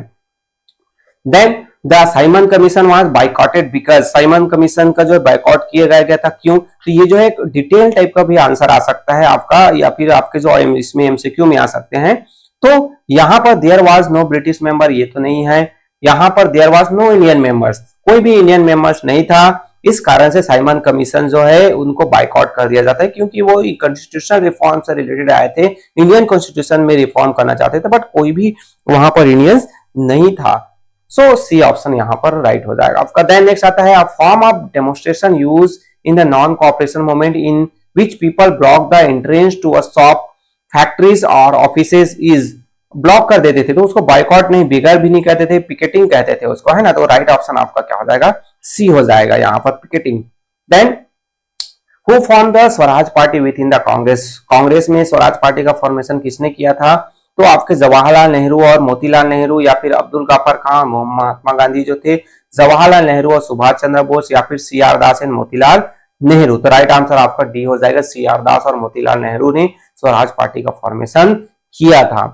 Then the Simon commission was boycotted because, Simon commission का जो बाइकआउट किया गया था क्यों? तो ये जो है एक डिटेल टाइप का भी आंसर आ सकता है आपका, या फिर आपके जो इसमें एमसीक्यू में आ सकते हैं। तो यहाँ पर there was no British member, ये तो नहीं है। यहाँ पर there was no Indian members, कोई भी इंडियन मेंबर्स नहीं था। इस कारण से साइमन कमीशन जो है उनको बाइकआउट कर दिया जाता है, क्योंकि वो कॉन्स्टिट्यूशनल रिफॉर्म से रिलेटेड आए थे, इंडियन कॉन्स्टिट्यूशन में रिफॉर्म करना चाहते थे, बट कोई भी वहां पर इंडियंस नहीं था। सो सी ऑप्शन यहाँ पर राइट हो जाएगा आपका। देन नेक्स्ट आता है, a form of demonstration use in the non cooperation movement in which people block the entrance to a shop, factories और ऑफिसेज इज, ब्लॉक कर देते थे तो उसको बाइकआउट नहीं, बिगर भी नहीं कहते थे, पिकेटिंग कहते थे उसको, है ना। तो राइट ऑप्शन आपका क्या हो जाएगा? सी हो जाएगा यहाँ पर, picketing. Then who form the Swaraj party with in the Congress, Congress में स्वराज पार्टी का फॉर्मेशन किसने किया था? तो आपके जवाहरलाल नेहरू और मोतीलाल नेहरू, या फिर अब्दुल गफ्फार खान, महात्मा गांधी जो थे, जवाहरलाल नेहरू और सुभाष चंद्र बोस, या फिर C R Das and Motilal Nehru. तो राइट आंसर आपका डी हो जाएगा, सी आर दास और मोतीलाल नेहरू ने स्वराज पार्टी का फॉर्मेशन किया था।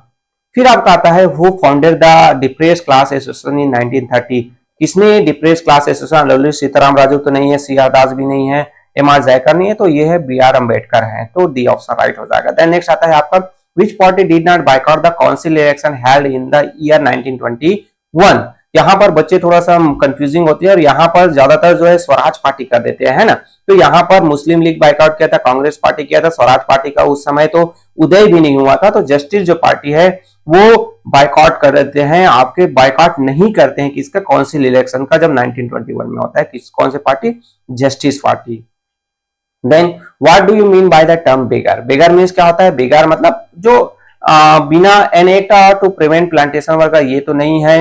फिर आपका आता है, who founded the depressed class association in 1930, किसने डिप्रेस क्लास एसोसिएशन? लवली सीताराम राजू तो नहीं है, सी आर दास भी नहीं है, एम आर जयकर नहीं है, तो ये है बी आर अम्बेडकर है। तो डी ऑप्शन राइट हो जाएगा। देन नेक्स्ट आता है आपका, which party did not boycott the council election held in the year 1921। यहाँ पर बच्चे थोड़ा सा कंफ्यूजिंग होती है, और यहाँ पर ज्यादातर जो है स्वराज पार्टी कर देते हैं, है ना। तो यहाँ पर मुस्लिम लीग बाइकआउट किया था, कांग्रेस पार्टी किया था, स्वराज पार्टी का उस समय तो उदय भी नहीं हुआ था। तो जस्टिस जो पार्टी है वो बाइकआउट कर देते हैं, आपके बाइकआउट नहीं करते हैं किसका? काउंसिल इलेक्शन का, जब 1921 में होता है। किस कौन से party? Justice party. Then what do you mean by the term begar? Begar means क्या होता है? बेगर मतलब जो बिना an act to prevent plantation work, ये तो नहीं है,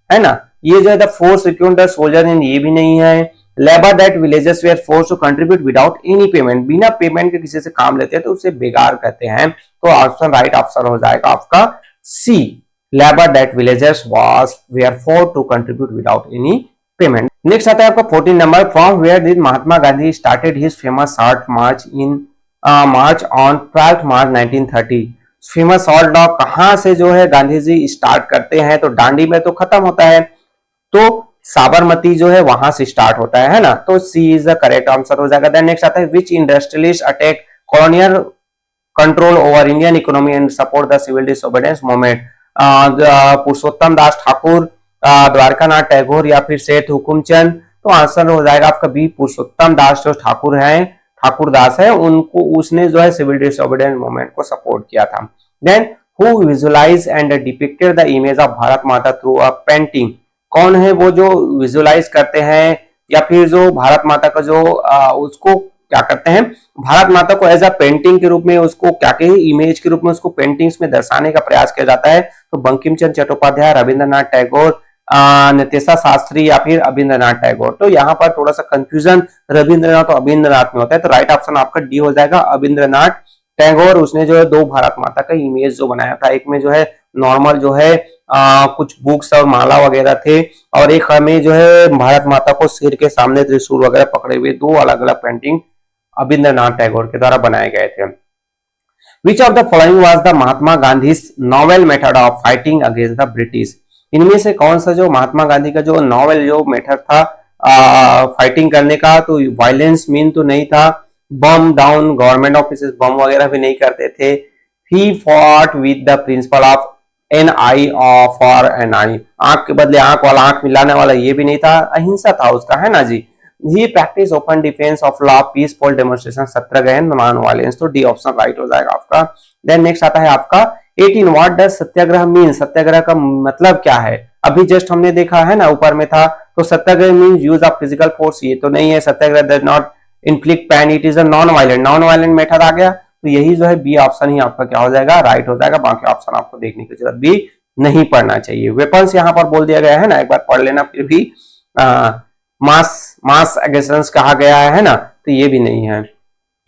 है ना। ये जो है the force recruit the soldier in, ये भी नहीं है। Labour that villages were force to contribute without any payment, बिना पेमेंट के किसी से काम लेते हैं तो उसे बेगार कहते हैं। तो ऑप्शन राइट ऑप्शन हो जाएगा आपका C, labour that villages was were force to contribute without any payment. Next आता है आपका 14 number, from where did Mahatma Gandhi started his famous salt march in March on 12 March 1930। Famous salt डॉग कहां से जो है गांधी जी स्टार्ट करते हैं? तो दांडी में तो खत्म होता है, तो साबरमती जो है वहां से स्टार्ट होता है ना। तो C is the correct answer हो जाएगा। देन नेक्स्ट आता है, which industrialist attack colonial control over Indian economy and support the civil disobedience movement? Purushottam Das Thakur, Dwarkanath Tagore, या फिर सेठ हुकुमचंद? तो आंसर हो जाएगा आपका बी, पुरुषोत्तम दास जो ठाकुर हैं, ठाकुर दास है, उनको उसने जो है सिविल डिसोबीडियंस मूवमेंट को सपोर्ट किया था। Then who visualise and depicted the image of Bharat Mata through a painting? कौन है वो जो विजुअलाइज करते हैं, या फिर जो भारत माता का जो उसको क्या करते हैं, भारत माता को एज अ पेंटिंग के रूप में, उसको क्या कहे, इमेज के रूप में उसको पेंटिंग्स में दर्शाने का प्रयास किया जाता है? तो बंकिम चंद्र चट्टोपाध्याय, रविंद्रनाथ टैगोर, नित्या शास्त्री, या फिर अभिंद्रनाथ टैगोर? तो यहाँ पर थोड़ा सा कंफ्यूजन रविंद्रनाथ और अभिंद्रनाथ में होता है। तो राइट ऑप्शन आपका डी हो जाएगा, अभिंद्रनाथ टैगोर। उसने जो है दो भारत माता का इमेज जो बनाया था, एक में जो है नॉर्मल जो है कुछ बुक्स और माला वगैरह थे, और एक में जो है भारत माता को सिर के सामने त्रिशूल वगैरह पकड़े हुए, दो अलग अलग पेंटिंग अभिंद्रनाथ टैगोर के द्वारा बनाए गए थे। विच of the following was the Mahatma Gandhi novel method of fighting against the British? इनमें से कौन सा जो महात्मा गांधी का जो नॉवेल जो मेथड था फाइटिंग करने का? तो वायलेंस मीन तो नहीं था, bomb down government office, bomb वगैरह भी नहीं करते थे। He fought with the principle of an eye for an eye, आंख के बदले आंख वाला, आंख मिलाने वाला, ये भी नहीं था, अहिंसा था उसका, है ना जी। He practice open defence of law, peaceful demonstration, satyagraha, non violence. तो डी ऑप्शन राइट हो जाएगा आपका। देन नेक्स्ट आता है आपका 18, what does satyagraha mean? Satyagraha का मतलब क्या है? अभी जस्ट हमने देखा है ना, ऊपर में था। तो satyagraha mean use of physical force, ये तो नहीं है। Satyagraha does not inflict pain, it is a non violent method आ गया। तो यही जो है बी ऑप्शन ही आपका क्या हो जाएगा? राइट हो जाएगा। बाकी ऑप्शन आपको देखने की जरूरत भी नहीं पड़ना चाहिए। वेपन्स यहाँ पर बोल दिया गया है ना, एक बार पढ़ लेना। फिर भी मास एग्रेशंस कहा गया है ना, तो ये भी नहीं है।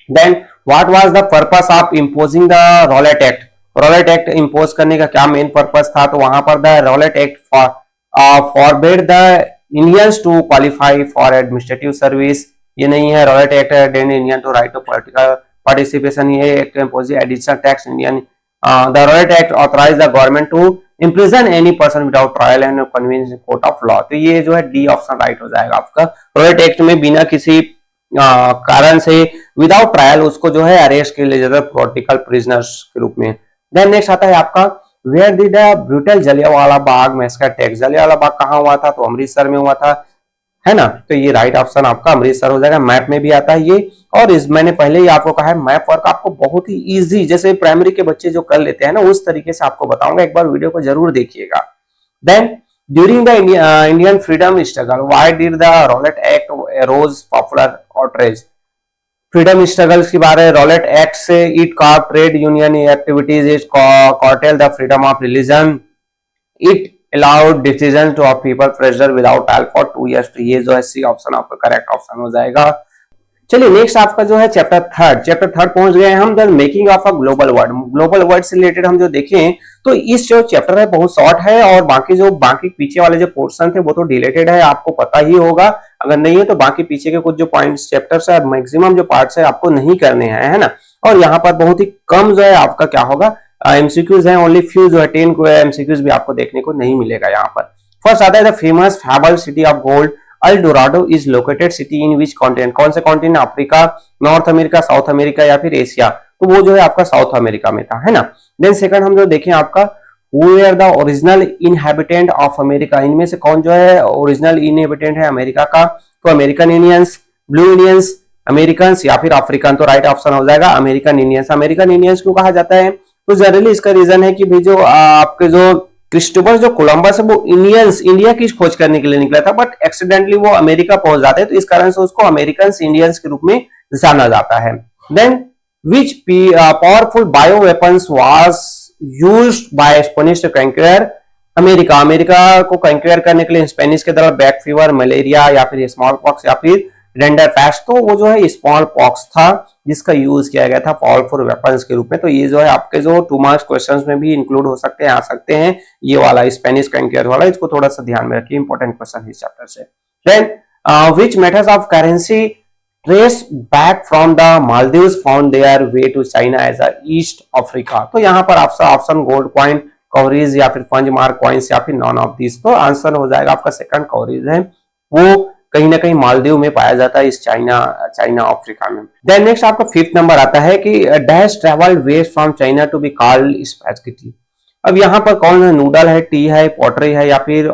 Then what was the purpose of imposing the Rowlatt Act? Rowlatt Act impose करने का क्या मेन पर्पस था? तो वहां पर the Rowlatt Act forbid the Indians to qualify for administrative service, ये नहीं है। Rowlatt Act denied Indian to right to political participation, ये act impose additional tax Indian. The Rowlatt Act authorize the government to imprison any person without trial and convenience court of law. तो ये जो है D option right हो जाएगा आपका। Riot act में बिना किसी कारण से विदाउट ट्रायल उसको जो है अरेस्ट के लिए जाता है पॉलिटिकल प्रिजनर्स के रूप में। देन नेक्स्ट आता है आपका where did the brutal Jallianwala Bagh massacre take. Jallianwala Bagh कहाँ हुआ था? तो अमृतसर में हुआ था, है ना। तो ये राइट ऑप्शन आपका अमृतसर हो जाएगा। मैप में भी आता है ये। और इस मैंने पहले ही आपको कहा है मैप वर्क आपको बहुत ही इजी, जैसे प्राइमरी के बच्चे जो कर लेते हैं ना उस तरीके से आपको बताऊंगा, एक बार वीडियो को जरूर देखिएगा। Then during the Indian freedom struggle why did the Rowlatt act arose popular outrage। Freedom struggles के बारे रॉलेट एक्ट से it curbed trade union activities, it curtailed the freedom of religion, it allowed decisions to of people pressure without trial for 2 years। तो ये जो है C option आपका correct option हो जाएगा। चलिए नेक्स्ट आपका जो है चैप्टर थर्ड पहुंच गए हैं हम। The making of a global word. Global word से रिलेटेड हम जो देखें तो इस जो चैप्टर है बहुत शॉर्ट है और बाकी पीछे वाले जो पोर्शन थे वो तो डिलेटेड है, आपको पता ही होगा। अगर नहीं है तो बाकी पीछे के कुछ जो पॉइंट्स चैप्टर्स है मैक्सिमम जो पार्ट्स है आपको नहीं करने हैं, है ना। और यहाँ पर बहुत ही कम जो है आपका क्या होगा एमसीक्यूज है, ओनली फ्यू जो है 10 एमसीक्यूज भी आपको देखने को नहीं मिलेगा यहाँ पर। फर्स्ट आता है the famous fable city of gold El Dorado is located city in which continent. कौन से continent? Africa, North America, South America या फिर एशिया। तो वो जो है आपका साउथ अमेरिका में था, है ना। देन सेकंड हम जो देखें आपका who are the original inhabitant of America. इनमें से कौन जो है ओरिजिनल इनहैबिटेंट है अमेरिका का? तो American Indians, blue Indians, American या फिर अफ्रीकन। तो राइट ऑप्शन हो जाएगा अमेरिकन इंडियंस। अमेरिकन इंडियंस क्यों कहा जाता है? तो जनरली इसका रीजन है कि भाई जो आपके जो क्रिस्टोफर जो कोलंबस है वो इंडिया की खोज करने के लिए निकला था, बट एक्सीडेंटली वो अमेरिका पहुंच जाते हैं, तो इस कारण से उसको अमेरिकन इंडियंस के रूप में जाना जाता है। Then which powerful bio weapons was used by Spanish to conquer America. America को कंक्वेयर करने के लिए स्पेनिश के द्वारा बैक फीवर, मलेरिया या फिर स्मॉल पॉक्स या फिर रेंडर पैस्ट। तो वो जो है स्मॉल पॉक्स था जिसका यूज किया गया था पावरफुल वेपन्स के रूप में। तो ये जो है आपके जो 2 मार्क्स क्वेश्चंस में भी इंक्लूड हो सकते हैं, आ सकते हैं। ये वाला स्पेनिश कंक्वेयर वाला, इसको थोड़ा सा ध्यान में रखिए, इंपॉर्टेंट क्वेश्चन इस चैप्टर से। Then which methods of currency trace back from the Maldives found their way to China as a East Africa. तो यहाँ पर आपका ऑप्शन गोल्ड कॉइन, कवरीज या फिर पंज मार्क कॉइन्स या फिर नॉन ऑफ दिस। तो आंसर हो जाएगा आपका सेकंड कवरीज है, वो कहीं ना कहीं मालदीव में पाया जाता है, इस चाइना अफ्रीका में। देन नेक्स्ट आपका 5th नंबर आता है कि dash travelled west from China to be called spaghetti. अब यहाँ पर कौन है? नूडल है, टी है, पोट्री है या फिर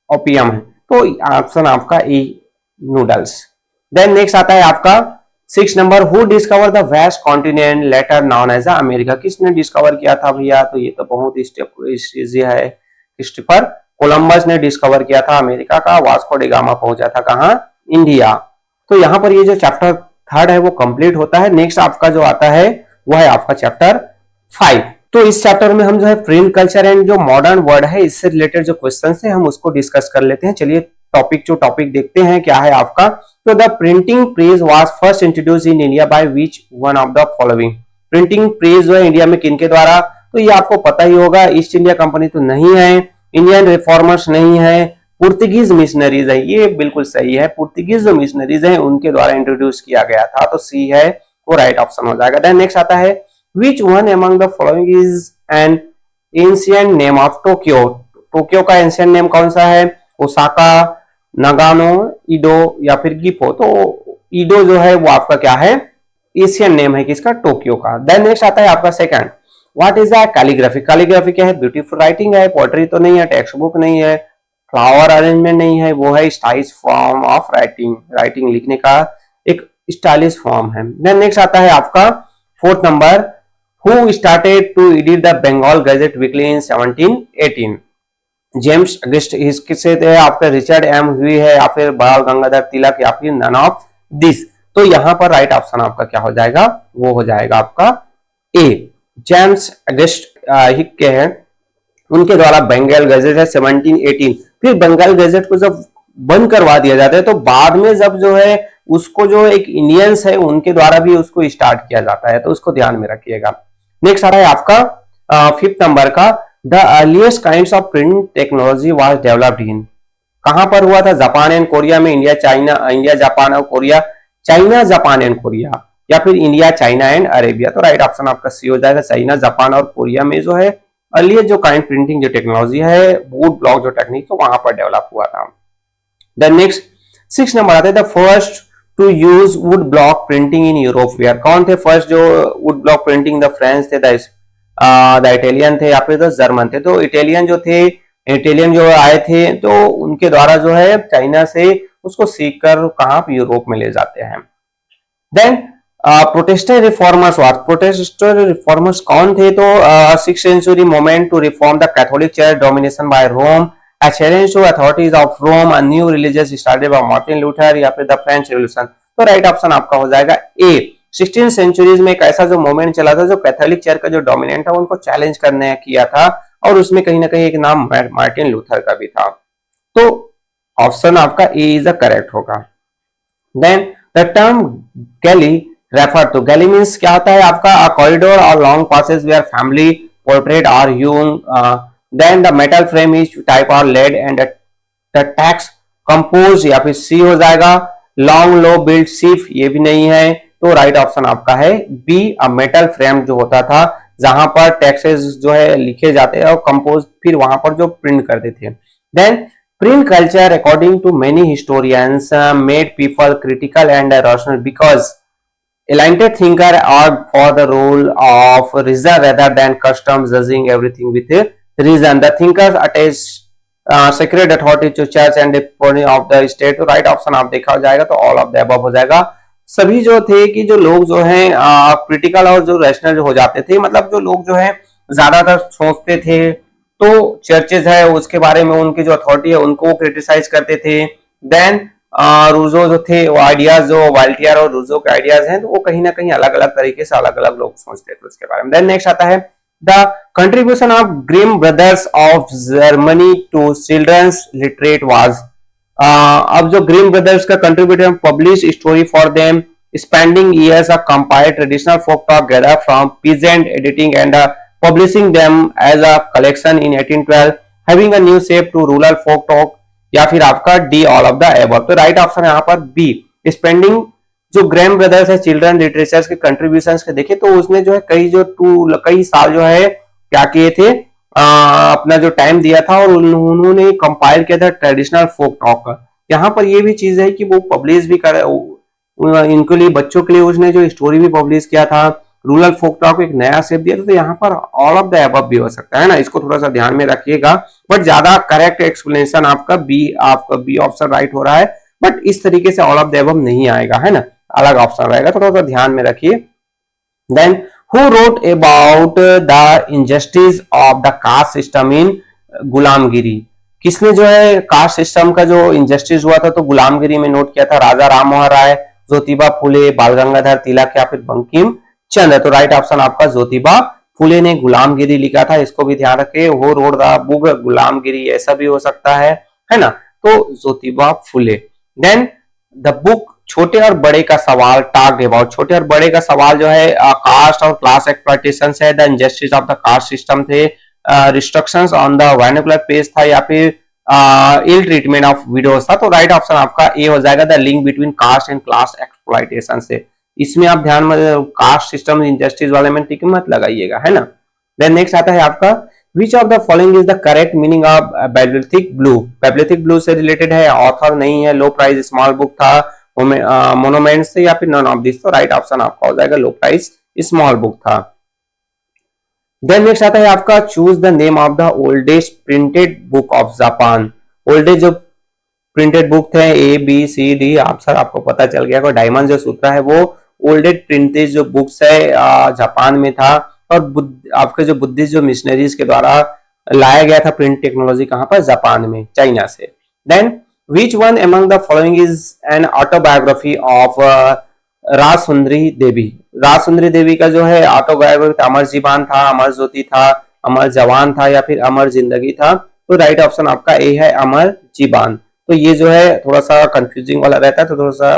ओपियम है। तो ऑप्शन आपका ए नूडल्स। देन नेक्स्ट आता है आपका 6 number who discover the west continent later known as America. किसने डिस्कवर किया था भैया? तो ये तो बहुत इजी है, क्रिस्टोफर कोलंबस ने डिस्कवर किया था अमेरिका का। वास्को डी गामा पहुंचा था कहां? इंडिया। तो यहाँ पर ये जो चैप्टर 3 है वो कंप्लीट होता है। नेक्स्ट आपका जो आता है वो है आपका चैप्टर 5। तो इस चैप्टर में हम जो है प्रिंट कल्चर एंड जो मॉडर्न वर्ड है इससे रिलेटेड जो क्वेश्चन है हम उसको डिस्कस कर लेते हैं। चलिए टॉपिक देखते हैं क्या है आपका। तो the printing press was first introduce in India by which one of the following. Printing press जो है इंडिया में किनके द्वारा? तो ये आपको पता ही होगा, ईस्ट इंडिया कंपनी तो नहीं है, इंडियन रिफॉर्मर्स नहीं है, पुर्तगीज मिशनरीज है। ये बिल्कुल सही है, पुर्तगीज जो मिशनरीज हैं उनके द्वारा इंट्रोड्यूस किया गया था। तो सी है वो राइट ऑप्शन हो जाएगा। देन नेक्स्ट आता है विच one among the following is N ancient name of Tokyo. Tokyo का एंशिएंट नेम कौन सा है? ओसाका, नागानो, ईडो या फिर गिपो। तो ईडो जो है वो आपका क्या है? एशियन नेम है किसका? टोक्यो का। देन नेक्स्ट आता है आपका second what is calligraphy. Calligraphy क्या है? ब्यूटीफुल राइटिंग है, पोएट्री तो नहीं है, टेक्स्ट बुक नहीं है, फ्लावर अरेंजमेंट नहीं है, वो है स्टाइलिश फॉर्म ऑफ राइटिंग लिखने का एक स्टाइलिश फॉर्म है। देन नेक्स्ट आता है आपका 4th number who started to edit the Bengal gazette weekly in 1718। James August इससे थे आपका रिचर्ड एम ह्यू है या फिर बाल गंगाधर तिलक या फिर नन ऑफ दिस। तो यहाँ पर राइट ऑप्शन आपका क्या हो जाएगा? वो हो जाएगा आपका ए जेम्स अगस्ट हिक्के हैं, उनके द्वारा बंगाल गजेट है 1718। फिर बंगाल गजेट को जब बंद करवा दिया जाता है तो बाद में जब जो है उसको जो एक इंडियंस है उनके द्वारा भी उसको स्टार्ट किया जाता है, तो उसको ध्यान में रखिएगा। नेक्स्ट आ रहा है आपका 5th नंबर का the earliest kinds of print technology was developed in. कहां पर हुआ था? जापान एंड कोरिया में। इंडिया जापान और Korea, China Japan and Korea या फिर इंडिया चाइना एंड अरेबिया। तो राइट ऑप्शन आपका सी हो जाएगा, चाइना जापान और कोरिया में जो है अर्लियर जो काइंड प्रिंटिंग जो टेक्नोलॉजी है, वुड ब्लॉक जो टेक्निक है वहां पर डेवलप हुआ था। देन नेक्स्ट 6 नंबर आता है the first to use wood block printing in Europe were. कौन थे फर्स्ट जो wood block printing? The French थे, द इटालियन थे या फिर द जर्मन थे। तो इटालियन जो आए थे तो उनके द्वारा जो है चाइना से उसको सीख कर कहां यूरोप में ले जाते हैं। Then protestant reformers protestant reformers कौन थे? तो 6th century movement to reform the Catholic Church domination by Rome, a challenge to authorities of Rome, a new religious started by Martin Luther या फिर द फ्रेंच रिवॉल्यूशन। तो right option आपका हो जाएगा ए। 16th centuries में एक ऐसा जो मूवमेंट चला था जो कैथोलिक चर्च का जो डोमिनेंट था उनको चैलेंज करने किया था, और उसमें कहीं ना कहीं एक नाम मार्टिन लूथर का भी था। तो ऑप्शन आपका ए इज द करेक्ट होगा। Then the term galley refer to, galley means क्या होता है आपका? कॉरिडोर और long passage where family portrait are use. Then the metal frame is type are laid and the text compose या फिर सी हो जाएगा। लॉन्ग लो बिल्ड सिर्फ ये भी नहीं है, तो राइट ऑप्शन आपका है बी, अ मेटल फ्रेम जो होता था जहां पर टैक्सेस जो है लिखे जाते हैं और कंपोज फिर वहां पर जो प्रिंट करते थे। Then print culture according to many historians made people critical and rational because enlightened thinker are for the role of reason rather than custom, judging everything with reason. The thinkers attach sacred authority to church and the of the state. तो right option आप देखा हो जाएगा तो all of the above हो जाएगा। सभी जो थे कि जो लोग जो हैं क्रिटिकल और जो रैशनल हो जाते थे, मतलब जो लोग जो है ज्यादातर सोचते थे तो चर्चेज है उसके बारे में उनकी जो अथॉरिटी है उनको क्रिटिसाइज करते थे। देन रूजो जो थे वो आइडियाज जो वाल्टियर और रूजो के आइडियाज हैं तो वो कहीं ना कहीं अलग अलग तरीके से अलग अलग लोग सोचते थे उसके बारे में। देन नेक्स्ट आता है the contribution of Grimm brothers of Germany to childrens literate was. अब जो ग्रिम ब्रदर्स का contribution publish story for them spending years of compiled traditional folk talk gather from peasant editing and publishing them as a collection in 1812, having a new shape to rural folk talk, या फिर आपका D all of the above. तो right option है यहाँ पर B. Spending जो Graeme brothers है children literature के कंट्रीब्यूशंस के देखे तो उसने जो है कई साल जो है क्या किए थे, अपना जो टाइम दिया था और उन्होंने कंपाइल किया था ट्रेडिशनल फोक टॉक का। यहाँ पर ये भी चीज है कि वो पब्लिश भी कर इनके लिए बच्चों के लिए उसने जो स्टोरी भी पब्लिश किया था, रूरल फोक टॉक को एक नया शेप दिया था। तो यहाँ पर ऑल ऑफ द अबव भी हो सकता है ना, इसको थोड़ा सा ध्यान में रखिएगा। बट ज्यादा करेक्ट एक्सप्लेनेशन आपका बी ऑप्शन राइट हो रहा है, बट इस तरीके से ऑल ऑफ द अबव नहीं आएगा, है ना, अलग ऑप्शन रहेगा, थोड़ा सा ध्यान में रखिए। Then who wrote about the injustice of the caste system in Gulamgiri, किसने जो है कास्ट सिस्टम का जो इनजस्टिस हुआ था तो गुलामगिरी में नोट किया था? राजा राम मोहन राय, ज्योतिबा फुले, बाल गंगाधर तिलक या फिर बंकिम चंद्र। तो राइट ऑप्शन आपका ज्योतिबा फुले ने गुलामगिरी लिखा था, इसको भी ध्यान रखें। वो रोड द बुक गुलामगिरी ऐसा भी हो सकता है ना, तो Jyotiba Phule. Then the book छोटे और बड़े का सवाल टॉक्ड अबाउट, छोटे और बड़े का सवाल जो है कास्ट और क्लास एक्सप्लॉयटेशन है, the injustice of the caste system थे, restrictions on the vernacular page था या फिर इल ट्रीटमेंट ऑफ विडोज था। तो राइट ऑप्शन आपका ए हो जाएगा, the link between caste and class exploitation से। इसमें आप ध्यान में कास्ट सिस्टम इंजस्टिस वाले में टिक मत लगाइएगा, है ना। देन नेक्स्ट आता है आपका which of the following is the correct meaning of bibliotheque bleue. Bibliotheque bleue से रिलेटेड है, ऑथर नहीं है, लो प्राइस स्मॉल बुक था, मोनोमेंट्स से या फिर नॉन ऑफ दिस। तो राइट ऑप्शन आपका हो जाएगा लो प्राइस स्मॉल बुक था। देन नेक्स्ट आता है आपका choose the name of the oldest printed book of Japan. Oldest जो प्रिंटेड बुक थे ए बी सी डी, आप सर आपको पता चल गया कि डायमंड जो सूत्र है वो ओल्डेस्ट प्रिंटेड जो बुक्स है जापान में था, और आपके जो बुद्धिस्ट जो मिशनरीज के द्वारा लाया गया था प्रिंट टेक्नोलॉजी कहां पर? जापान में, चाइना से। Then which one among the following is an autobiography of Rassundari Devi. Rassundari Devi का जो है ऑटोबायोग्राफी अमर जीवन था, अमर ज्योति था, अमर जवान था या फिर अमर जिंदगी था। तो राइट ऑप्शन आपका ए है अमर जीवन। तो ये जो है थोड़ा सा कंफ्यूजिंग वाला रहता है, तो थोड़ा सा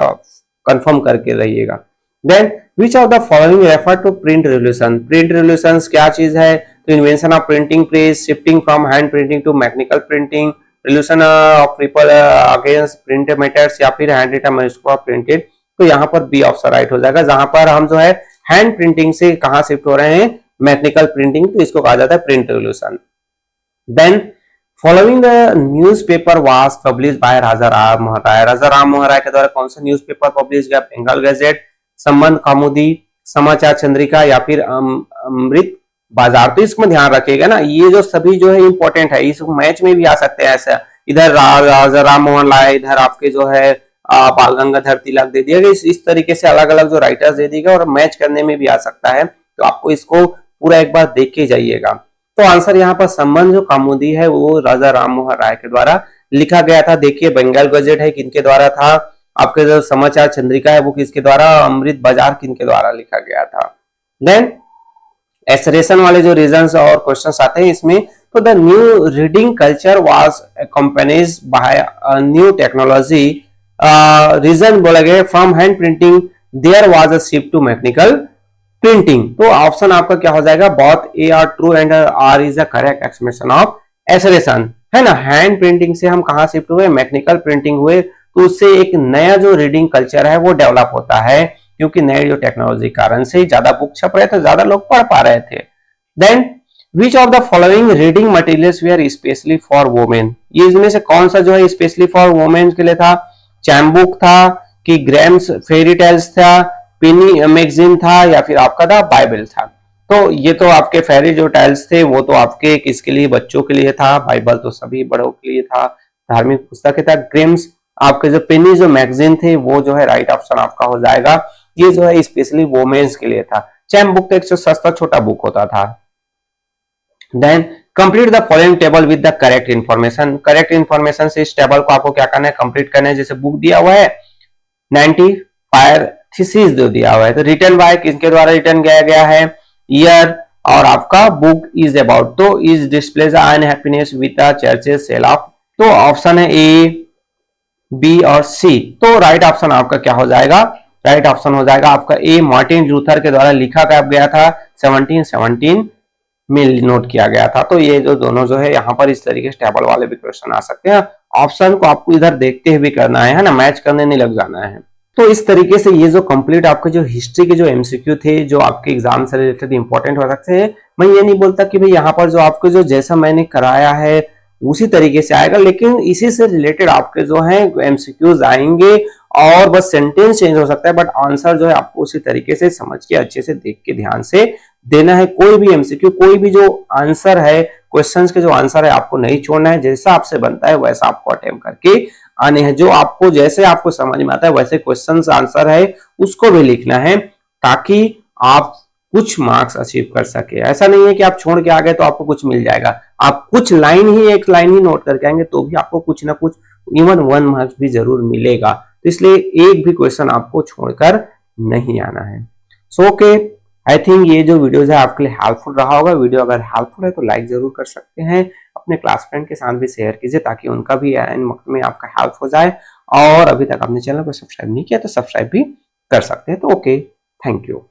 कंफर्म करके रहिएगा। Then which of the following refer to print revolution. Print revolution क्या चीज है? तो invention of printing press, shifting from hand printing to mechanical printing, revolution of people against print matters या फिर हैंड रिटन मैन्युस्क्रिप्ट प्रिंटेड। तो यहाँ पर B option right हो जाएगा, जहां पर हम जो है हैंड प्रिंटिंग से कहां शिफ्ट हो रहे हैं, मैकेनिकल प्रिंटिंग, तो इसको कहा जाता है print revolution. Then following newspaper was publish by Raja Ram Mohan Roy. Raja Ram Mohan Roy के द्वारा कौन सा न्यूज़पेपर पब्लिश किया? बंगाल गैजेट, संबंध कौमुदी, समाचार चंद्रिका या फिर अमृत बाजार। तो इसमें ध्यान रखिएगा ना, ये जो सभी जो है इंपॉर्टेंट है, इस मैच में भी आ सकते हैं। ऐसा इधर राजा राम मोहन राय, इधर आपके जो है बाल गंगाधर तिलक दे दिया गया। इस तरीके से अलग अलग जो राइटर्स दे दिएगा और मैच करने में भी आ सकता है, तो आपको इसको पूरा एक बार देख के जाइएगा। तो आंसर यहाँ पर संबंध जो कौमुदी है वो राजा राम मोहन राय के द्वारा लिखा गया था। देखिए बंगाल गजेट है किनके द्वारा था, आपके जो समाचार चंद्रिका है वो किसके द्वारा, अमृत बाजार किनके द्वारा लिखा गया था। देन एसरेशन वाले जो रीजंस और क्वेश्चंस आते हैं इसमें, तो the new reading culture was accompanied by new technology. Reason बोला गया from hand printing there was a shift to mechanical printing. तो ऑप्शन आपका क्या हो जाएगा, both A R true and R is the correct explanation of assertion, है ना। Hand printing से हम कहां शिफ्ट हुए, मैकेनिकल प्रिंटिंग हुए, तो उससे एक नया जो रीडिंग कल्चर है वो डेवलप होता है, क्योंकि नए जो टेक्नोलॉजी कारण से ज्यादा बुक छप रहे थे, ज्यादा लोग पढ़ पा रहे थे। Then which of the following reading materials were specially for women. ये इसमें से कौन सा जो है स्पेशली फॉर वुमेन के लिए था? चैम बुक था कि ग्रैम्स फेरी टेल्स था, पेनी मैगजीन था या फिर आपका था बाइबल था। तो ये तो आपके फेरी जो टेल्स थे वो तो आपके किसके लिए, बच्चों के लिए था। बाइबल तो सभी बड़ों के लिए था, धार्मिक पुस्तक था। ग्रैम्स आपके जो पेनी जो मैगजीन थे वो जो है राइट ऑप्शन आपका हो जाएगा। ये जो है स्पेशली वुमेन्स के लिए था। चैम बुक तो एक सस्ता छोटा बुक होता था। Then complete the following table with the correct information. Correct information से इस टेबल को आपको क्या करना है, कंप्लीट करना है। जैसे बुक दिया हुआ है 90 फायर थीसिस जो दिया हुआ है, तो रिटर्न बाय किसके द्वारा रिटर्न किया गया है, ईयर, और आपका बुक इज अबाउट, तो is displays unhappiness with the churches sale of. तो ऑप्शन है ए, बी और सी। तो राइट ऑप्शन आपका क्या हो जाएगा, राइट ऑप्शन हो जाएगा आपका ए, मार्टिन लूथर के द्वारा लिखा गया था 1717 में नोट किया गया था। तो ये जो दोनों जो है यहाँ पर इस तरीके से टेबल वाले भी क्वेश्चन आ सकते हैं। ऑप्शन को आपको इधर देखते हुए करना है ना, मैच करने नहीं लग जाना है। तो इस तरीके से ये जो कंप्लीट आपके जो हिस्ट्री के जो एमसीक्यू थे जो आपके एग्जाम से रिलेटेड इंपॉर्टेंट हो सकते हैं, मैं ये नहीं बोलता कि भाई यहाँ पर जो आपको जो जैसा मैंने कराया है उसी तरीके से आएगा, लेकिन इसी से रिलेटेड आपके जो है एमसीक्यूज आएंगे और बस सेंटेंस चेंज हो सकता है, बट आंसर जो है आपको उसी तरीके से समझ के अच्छे से देख के ध्यान से देना है। कोई भी एमसीक्यू, कोई भी जो आंसर है, क्वेश्चंस के जो आंसर है आपको नहीं छोड़ना है, जैसा आपसे बनता है वैसा आपको अटेम्प्ट करके आने हैं। जो आपको जैसे आपको समझ में आता है वैसे क्वेश्चंस आंसर है उसको भी लिखना है, ताकि आप कुछ मार्क्स अचीव कर सके। ऐसा नहीं है कि आप छोड़ के आ गए तो आपको कुछ मिल जाएगा। आप कुछ लाइन ही, एक लाइन ही नोट करके आएंगे तो भी आपको कुछ ना कुछ, इवन 1 मार्क्स भी जरूर मिलेगा। तो इसलिए एक भी क्वेश्चन आपको छोड़कर नहीं आना है। सो ओके, आई थिंक ये जो वीडियोज है आपके लिए हेल्पफुल रहा होगा। वीडियो अगर हेल्पफुल है तो लाइक जरूर कर सकते हैं, अपने क्लास फ्रेंड के साथ भी शेयर कीजिए ताकि उनका भी इन वक्त में आपका हेल्प हो जाए। और अभी तक आपने चैनल को सब्सक्राइब नहीं किया तो सब्सक्राइब भी कर सकते हैं। तो ओके, थैंक यू।